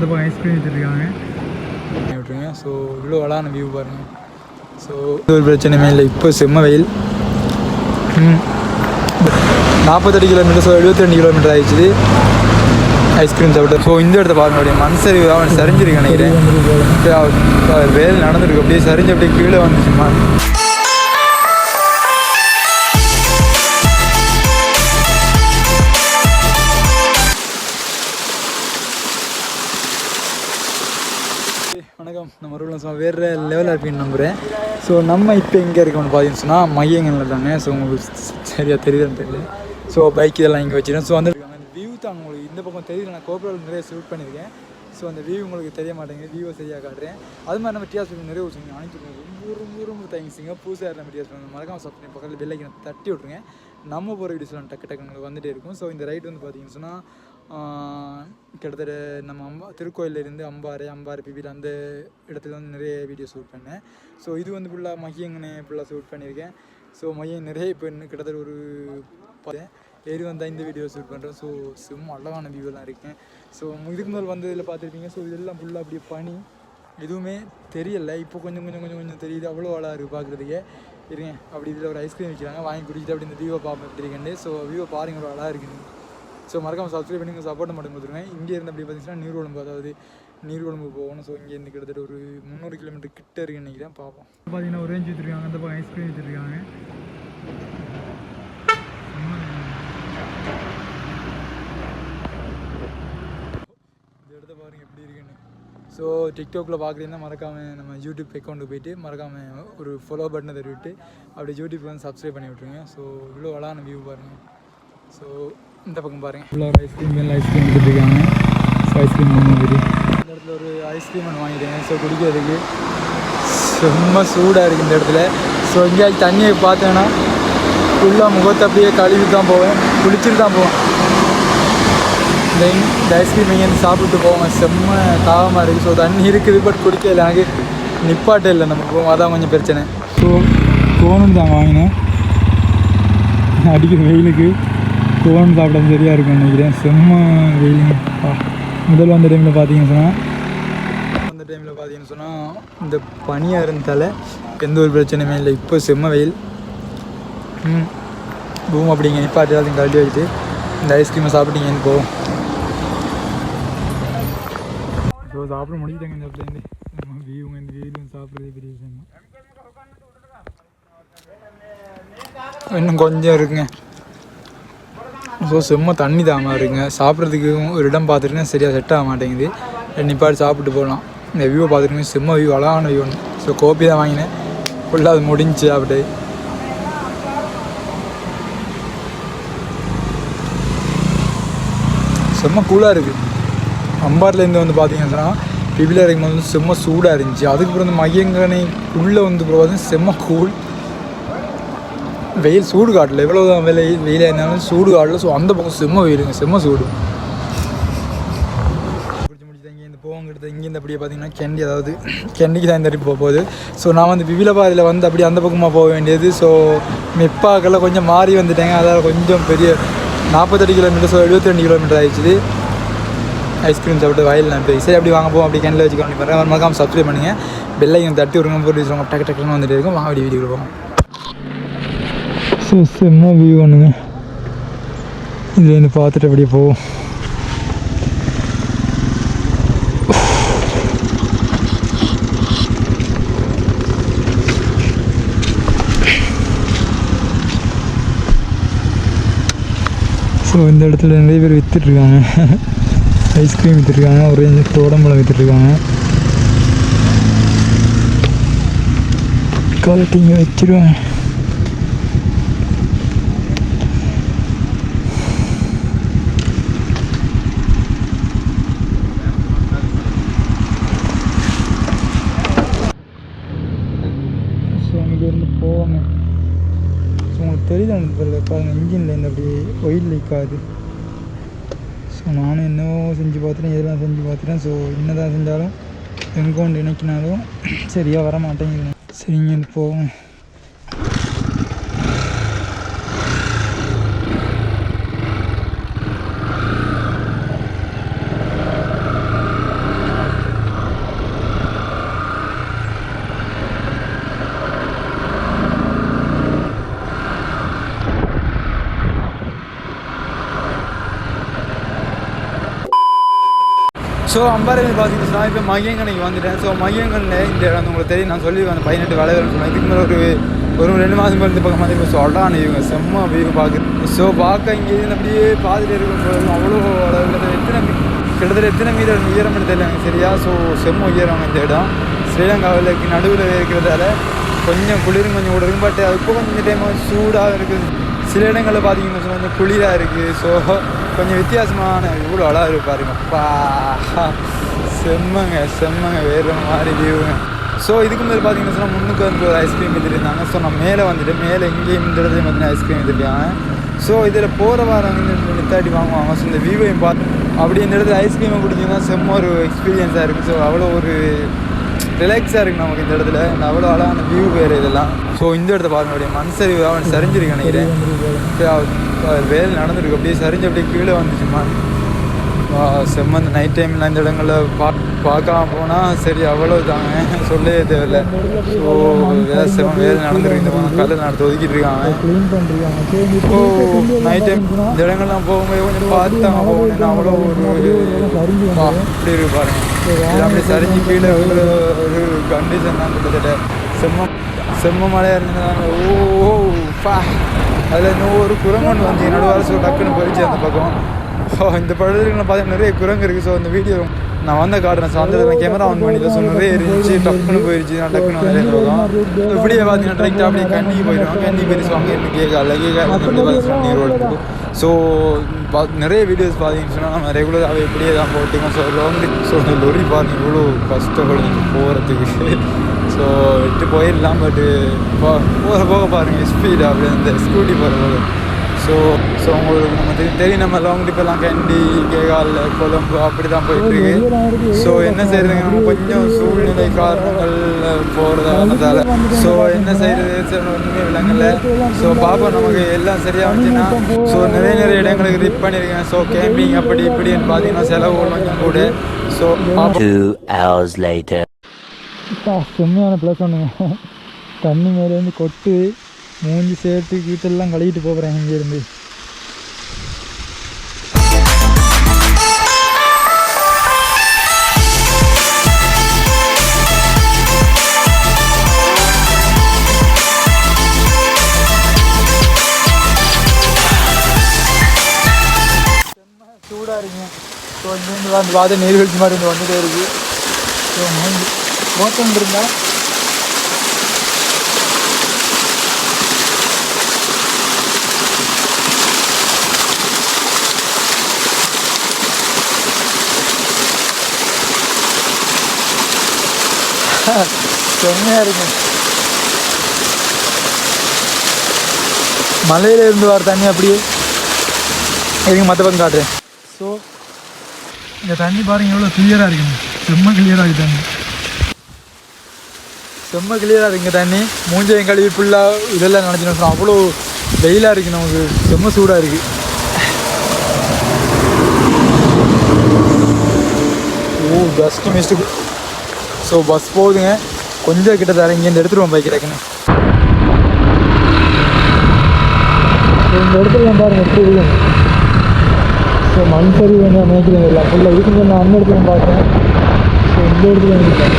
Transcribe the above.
பக்கம் ஐஸ்கிரீம் வச்சுருக்காங்க விட்டுருங்க. ஸோ இவ்வளோ அழகான வியூ பாருங்கள். ஸோ ஒரு பிரச்சனையுமே இல்லை. இப்போ செம்ம வெயில். 48 கிலோமீட்டர், ஸோ 72 கிலோமீட்டர் ஆகிடுச்சு ஐஸ்கிரீம் சாப்பிட்டு. ஸோ இந்த இடத்த பாருங்க, அப்படியே மண் சரிவு தான் சரிஞ்சிருக்கு நினைக்கிறேன். வேல் நடந்துருக்கு, அப்படியே சரிஞ்சு அப்படியே கீழே வந்துச்சுமா. வணக்கம், நம்ம ரூல் வேறு லெவலில் இருப்பீங்கன்னு நம்புகிறேன். ஸோ நம்ம இப்போ எங்கே இருக்கோம்னு பார்த்தீங்கன்னு சொன்னால் மையங்கள்ல இருக்காங்க. ஸோ உங்களுக்கு சரியாக தெரியுதுன்னு தெரியல. ஸோ பைக் இதெல்லாம் இங்கே வச்சுருக்கேன். ஸோ அந்த வியூ தான் உங்களுக்கு இந்த பக்கம் தெரியுது. நான் கோப்ரோவில் நிறைய ஷூட் பண்ணியிருக்கேன். ஸோ அந்த வியூ உங்களுக்கு தெரிய மாட்டேங்குது. வியூவை சரியாக காட்டுறேன். அது மாதிரி நம்ம டிஆர்ஸ் நிறைய விஷயம் அனுப்பிச்சுருக்கோம். ரொம்ப தேங்க்ஸுங்க. புதுசாக நம்ம டிஆர்ஸ் மறக்காமல் சப்ஸ்கிரைப் பக்கத்தில் பெல் ஐக்கனை தட்டி விட்ருங்க. நம்ம போகிற வீடியோஸ்லாம் டக்கு உங்களுக்கு வந்துகிட்டே இருக்கும். ஸோ இந்த ரைட் வந்து பார்த்தீங்கன்னு சொன்னால் கிட்டத்தட்ட நம்ம திருக்கோயிலேருந்து அம்பாறை பிபியில் அந்த இடத்துல வந்து நிறைய வீடியோ ஷூட் பண்ணேன். ஸோ இது வந்து ஃபுல்லாக மையங்கனே ஃபுல்லாக ஷூட் பண்ணியிருக்கேன். ஸோ மையம் நிறைய இப்போ இன்னும் கிட்டத்தட்ட ஒரு ஏறி வந்தால் இந்த வீடியோ ஷூட் பண்ணுறேன். ஸோ சும்மா அழகான வியூவெல்லாம் இருக்கேன். ஸோ இதுக்கு முதல் வந்து இதில் பார்த்துருப்பீங்க. ஸோ இதெல்லாம் ஃபுல்லாக அப்படியே பனி, எதுவுமே தெரியலை. இப்போ கொஞ்சம் தெரியுது. அவ்வளோ அழகாக இருக்குது பார்க்குறதுக்கே. இருங்க, அப்படி இதில் ஒரு ஐஸ்கிரீம் வைக்கிறாங்க, வாங்கி குடிச்சிட்டு அப்படி இந்த வியூவை பார்ப்பேன் எப்படி இருக்கேன். ஸோ வியூவை பாருங்கள், அவ்வளோ அழகாக இருக்குது. ஸோ மறக்காமல் சப்ஸ்கிரைப் பண்ணி சப்போர்ட் மட்டும் கொடுத்துருங்க. இங்கே இருந்து அப்படி பார்த்தீங்கன்னா நீர்கொழும்பு, அதாவது நீர்கொழும்பு போகணும். ஸோ இங்கேருந்து கிட்டத்தட்ட ஒரு 300 கிலோமீட்டர் கிட்ட இருக்குன்னு நினைக்கிறேன். பார்ப்போம். பார்த்தீங்கன்னா ஒரு ரேஞ்ச் வச்சுருக்காங்க, அந்த பக்கம் ஐஸ்கிரீம் வச்சுருக்காங்க. இந்த இடத்த பாருங்கள் எப்படி இருக்குன்னு. ஸோ டிக்டாக்ல பார்க்குறீங்கன்னா மறக்காமல் நம்ம யூடியூப் அக்கௌண்ட்டுக்கு போய்ட்டு மறக்காமல் ஒரு ஃபாலோ பட்டனை தருவிட்டு அப்படியே யூடியூப் வந்து சப்ஸ்கிரைப் பண்ணி விட்ருங்க. ஸோ இவ்வளோ அழகான வியூ பாருங்கள். ஸோ இந்த பக்கம் பாருங்கள், ஃபுல்லாக ஐஸ்கிரீம் எடுத்துகிட்ருக்காங்க. ஸோ ஐஸ்கிரீம் வாங்கிட்டு இந்த இடத்துல ஒரு ஐஸ்கிரீம் ஒன்று வாங்கிட்டேன். ஸோ குடிக்கிறதுக்கு ரொம்ப சூடாக இருக்குது இந்த இடத்துல. ஸோ எங்கேயாச்சும் தண்ணியை பார்த்தேன்னா ஃபுல்லாக முகத்தை அப்படியே கழுவி தான் போவேன், குளிச்சுட்டு தான் போவேன். இந்த ஐஸ்கிரீம் இங்கேருந்து சாப்பிட்டு போவாங்க. செம்ம தாகமாக இருக்குது. ஸோ தண்ணி இருக்குது, பட் குடிக்கல. எனக்கு நிப்பாட்டே இல்லை, நம்ம போவோம். அதான் கொஞ்சம் பிரச்சனை. ஸோ கோனும் தான் வாங்கினேன். அடிக்கிற வெயிலுக்கு கோன் சாப்பிட சரியாக இருக்கும்னு நினைக்கிறேன். செம்ம வெயிலுங்க. முதல்ல அந்த டைமில் பார்த்தீங்கன்னு சொன்னால் இந்த பனியாக இருந்ததால் எந்த ஒரு பிரச்சனையுமே இல்லை. இப்போ செம்ம வெயில். பூம் அப்படிங்க நிப்பாட்டி எல்லாத்தையும் கழட்டி வச்சுட்டு இந்த ஐஸ்கிரீமை சாப்பிட்டீங்கன்னு போவோம். ஸோ சாப்பிட முடிஞ்சிட்டாங்க இந்த இடத்துலேருந்து. நம்ம வியூங்க இந்த வெயிலும் சாப்பிட்றதே பெரிய விஷயம். இன்னும் கொஞ்சம் இருக்குங்க. ஸோ செம்ம தண்ணி தாமா இருக்குங்க. சாப்பிட்றதுக்கு ஒரு இடம் பார்த்துட்டுனா சரியாக செட் ஆக மாட்டேங்குது. நிப்பாடி சாப்பிட்டு போகலாம். இந்த வியூவை பார்த்துட்டுமே செம்ம வியூ, அழகான வியூ ஒன்று. ஸோ கோப்பி தான் வாங்கினேன். ஃபுல்லாக அது முடிஞ்சு அப்படியே செம்ம கூலாக இருக்குது. அம்பாரிலேருந்து வந்து பார்த்தீங்கன்னா பிபியில் இருக்கும்போது வந்து செம்ம சூடாக இருந்துச்சு. அதுக்கப்புறம் வந்து மையங்கனை உள்ளே வந்து பார்த்தீங்கன்னா செம்ம கூல். வெயில் சூடு காட்டல, எவ்வளோ தான் வெயிலாக இருந்தாலும் சூடு காட்டல. ஸோ அந்த பக்கம் செம்ம வெயிலுங்க, செம்ம சூடு. முடிச்சுட்டு இங்கேருந்து போவங்கிறது இங்கேருந்து அப்படியே பார்த்தீங்கன்னா கெண்டி, அதாவது கெண்டிக்கு தான் இந்த போக போகுது. ஸோ நான் வந்து விவிலபாதையில் வந்து அப்படியே அந்த பக்கமாக போக வேண்டியது. ஸோ மெப்பாக்கெல்லாம் கொஞ்சம் மாறி வந்துட்டேங்க. அதாவது கொஞ்சம் பெரிய 48 கிலோமீட்டர், ஸோ 72 கிலோமீட்டர் ஆகிடுச்சு ஐஸ்கிரீம் சாப்பிட்டு வயலில் நான் போய். சரி அப்படி வாங்க போவோம், அப்படி கேண்டில் வச்சுக்கணும். பண்ணி பாருங்கள், மறக்காமல் சப்ஸ்கிரைப் பண்ணுங்கள். பெல்லையும் தட்டி விடுங்க, போட்டு டக்குன்னு வந்துட்டு இருக்கும். வாங்க அப்படி வீடியோ போவோம். ஸோ செம்ம வியூ ஒன்றுங்க. இதுலேருந்து பார்த்துட்டு அப்படியே போவோம். ஸோ இந்த இடத்துல நிறைய பேர் விற்றுட்ருக்காங்க. ஐஸ்கிரீம் விற்றுட்ருக்காங்க, ஒரு தோடம்பழம் விற்றுட்ருக்காங்க. குவாலிட்டிங்க வச்சுருவாங்க. போவாங்க. ஸோ உங்களுக்கு தெரியுது அந்த பாருங்கள், இன்ஜினில் இந்த அப்படி ஒயில் லீக் ஆகுது. ஸோ நானும் என்னவோ செஞ்சு பார்த்துட்டேன், எதெல்லாம் செஞ்சு பார்த்துட்டேன். ஸோ என்னதான் செஞ்சாலும் எங்கே ஒன்று இணைக்கினாலும் சரியாக வர மாட்டேங்குது. சரிங்க போவோம். ஸோ அம்பாறையில் பார்த்தீங்கன்னா இப்போ மையங்கனைக்கு வந்துட்டேன். ஸோ மையங்கனில் இந்த இடம் வந்து உங்களுக்கு தெரியும், நான் சொல்லி அந்த 18 வளைவுன்னு சொன்னேன். இதுக்கு மேலே ஒரு 2 மாதம் இந்த பக்கம் மாதிரி இப்போ சொல்கிறான் இவங்க செம்ம வியூ பார்க்குது. ஸோ பார்க்க இங்கே அப்படியே பார்த்துட்டு இருக்கும்போது அவ்வளோ அளவில் கிட்டத்தட்ட எத்தனை மீட்டர் உயரம் தெரியல எனக்கு சரியா. ஸோ செம்ம உயரம் இந்த இடம் ஸ்ரீலங்காவில் நடுவில் இருக்கிறதால கொஞ்சம் குளிரும் கொஞ்சம் கூட இருக்கும். பட் அதுக்கு கொஞ்சம் டைம் சூடாக இருக்குது. சில இடங்களில் பார்த்தீங்கன்னா சொன்னால் கொஞ்சம் குளிராக இருக்குது. ஸோ கொஞ்சம் வித்தியாசமான இவ்வளோ அழகாக இருக்குது பாருங்கப்பா, செம்மங்க வேறு மாதிரி வியூங்க. ஸோ இதுக்கு மேலே பார்த்தீங்கன்னா சொன்னால் முன்னுக்கு வந்து ஒரு ஐஸ்கிரீம் எடுத்துருந்தாங்க. ஸோ நான் மேலே வந்துட்டு மேலே எங்கேயும் இந்த இடத்துல பார்த்தீங்கன்னா ஐஸ்கிரீம் எடுத்துருக்காங்க. ஸோ இதில் போகிற வாரம் நித்தாட்டி வாங்குவாங்க. ஸோ இந்த வியூவையும் பார்த்து அப்படி இந்த இடத்துல ஐஸ்கிரீமை குடிச்சிங்கன்னா செம்ம ஒரு எக்ஸ்பீரியன்ஸாக இருக்குது. ஸோ அவ்வளோ ஒரு ரிலாக்ஸாக இருக்குது நமக்கு இந்த இடத்துல. இந்த அவ்வளோ அழகான வியூ வேறு இதெல்லாம். ஸோ இந்த இடத்த பாருங்க, அப்படியே மண் சரிவு அவன் சரிஞ்சிருக்கு நினைக்கிறேன். வேலை நடந்துருக்கு, அப்படியே சரிஞ்சு அப்படியே கீழே வந்துச்சுமா. செம்ம அந்த நைட் டைமில் இந்த இடங்களில் பார்க்காம போனால் சரி அவ்வளோ தாங்க, சொல்லவே தேவையில்லை. ஸோ வேலை நடந்துருக்கு. இந்த கல்லை நடத்து ஒதுக்கிட்டு இருக்காங்க. ஸோ நைட் டைம் இந்த இடங்கள்லாம் போகும்போது கொஞ்சம் பார்த்து தாங்க போகணும். ஏன்னா அவ்வளோ ஒரு அப்படி இருக்கு பாருங்க, அப்படி சரிஞ்சு கீழே ஒரு கண்டிஷன் தான் கிட்டத்தட்ட செம்ம மழையாக இருந்ததுனால. ஓப்பா அதில் இன்னும் ஒரு குரங்கொண்டு வந்து என்னோட வர ஸோ டக்குன்னு போயிடுச்சு அந்த பக்கம். ஸோ இந்த படத்துக்கு பார்த்தீங்கன்னா நிறைய குரங்கு இருக்குது. ஸோ இந்த வீடியோ நான் வந்த காட்டுறேன். ஸோ அந்த கேமரா ஆன் பண்ணிட்டு ஸோ நிறைய இருந்துச்சு, டக்குன்னு போயிடுச்சு. நான் டக்குன்னு வந்து பக்கம் இப்படியே பார்த்தீங்கன்னா ட்ரைக்டாக அப்படியே கண்ணிக்கு போயிடுவாங்க. கண்ணி போயிடுச்சு வாங்க என்ன கேட்கல ரோடு. ஸோ நிறைய வீடியோஸ் பார்த்தீங்கன்னு சொன்னால் நம்ம ரெகுலராகவே இப்படியே தான் போட்டிங்க. ஸோ இந்த லொரி பாருங்க இவ்வளோ கஷ்டப்படுது போகிறதுக்கு. ஸோ விட்டு போயிடலாம், பட்டு போக பாருங்கள் ஸ்பீடு அப்படியே அந்த ஸ்கூட்டி போகிற. ஸோ உங்களுக்கு நம்ம தெரியும், நம்ம லாங் ட்ரிப்பெல்லாம் கேண்டி கேகால் கொழம்பு அப்படி தான் போயிட்டுருக்கு. ஸோ என்ன செய்கிறதுங்க, நம்ம கொஞ்சம் சூழ்நிலை காரணங்கள் போகிறதானதால ஸோ என்ன செய்கிறது ஒன்றுமே விளங்கலை. ஸோ பாப்பா நமக்கு எல்லாம் சரியாக வந்துச்சுன்னா ஸோ நிறைய இடங்களுக்கு ரிப் பண்ணியிருக்கேன். ஸோ கேம்பிங் அப்படி இப்படின்னு பார்த்தீங்கன்னா செலவு கொஞ்சம் கூட. ஸோ 2 hours later செம்மையான ப்ளஸ் ஒன்றுங்க. தண்ணி மேலேருந்து கொட்டு மூஞ்சி சேர்த்து கீட்டெல்லாம் கழுவிட்டு போகிறேன் இங்கேருந்து. சூடாக இருக்குங்க. ஸோ இங்கேருந்து வந்து பார்த்து நீர்வீழ்ச்சி மாதிரி இருந்து வந்துட்டே இருக்குது. ஸோ மோட்டம் இருந்தால் செம்மையாக இருக்கு. மலையில இருந்து வர தண்ணி அப்படியே எதுங்க மற்ற பக்கம் காட்டுறேன். ஸோ இந்த தண்ணி பாருங்க எவ்வளோ கிளியராக இருக்குங்க, செம்ம கிளியராக இருக்குது தண்ணி, செம்ம கிளியராக இருக்குங்க தண்ணி. மூஞ்சையும் கழுவி ஃபுல்லாக இதெல்லாம் நினச்சினோம். அவ்வளோ வெயிலாக இருக்குது, நமக்கு செம்ம சூடாக இருக்குது. Just missed. ஸோ பஸ் போகுதுங்க, கொஞ்சம் கிட்ட தர இங்கேருந்து எடுத்துருவோம் பைக் டக்குன்னு. இந்த இடத்துல பாருங்க எப்படி இருக்கு. ஸோ மண் சரி வேணும் நினைக்கிறேன் இல்லை ஃபுல்லாக இருக்குன்னு நான் அந்த இடத்துல பார்த்தேன். ஸோ இந்த இடத்துல இருக்கேன்.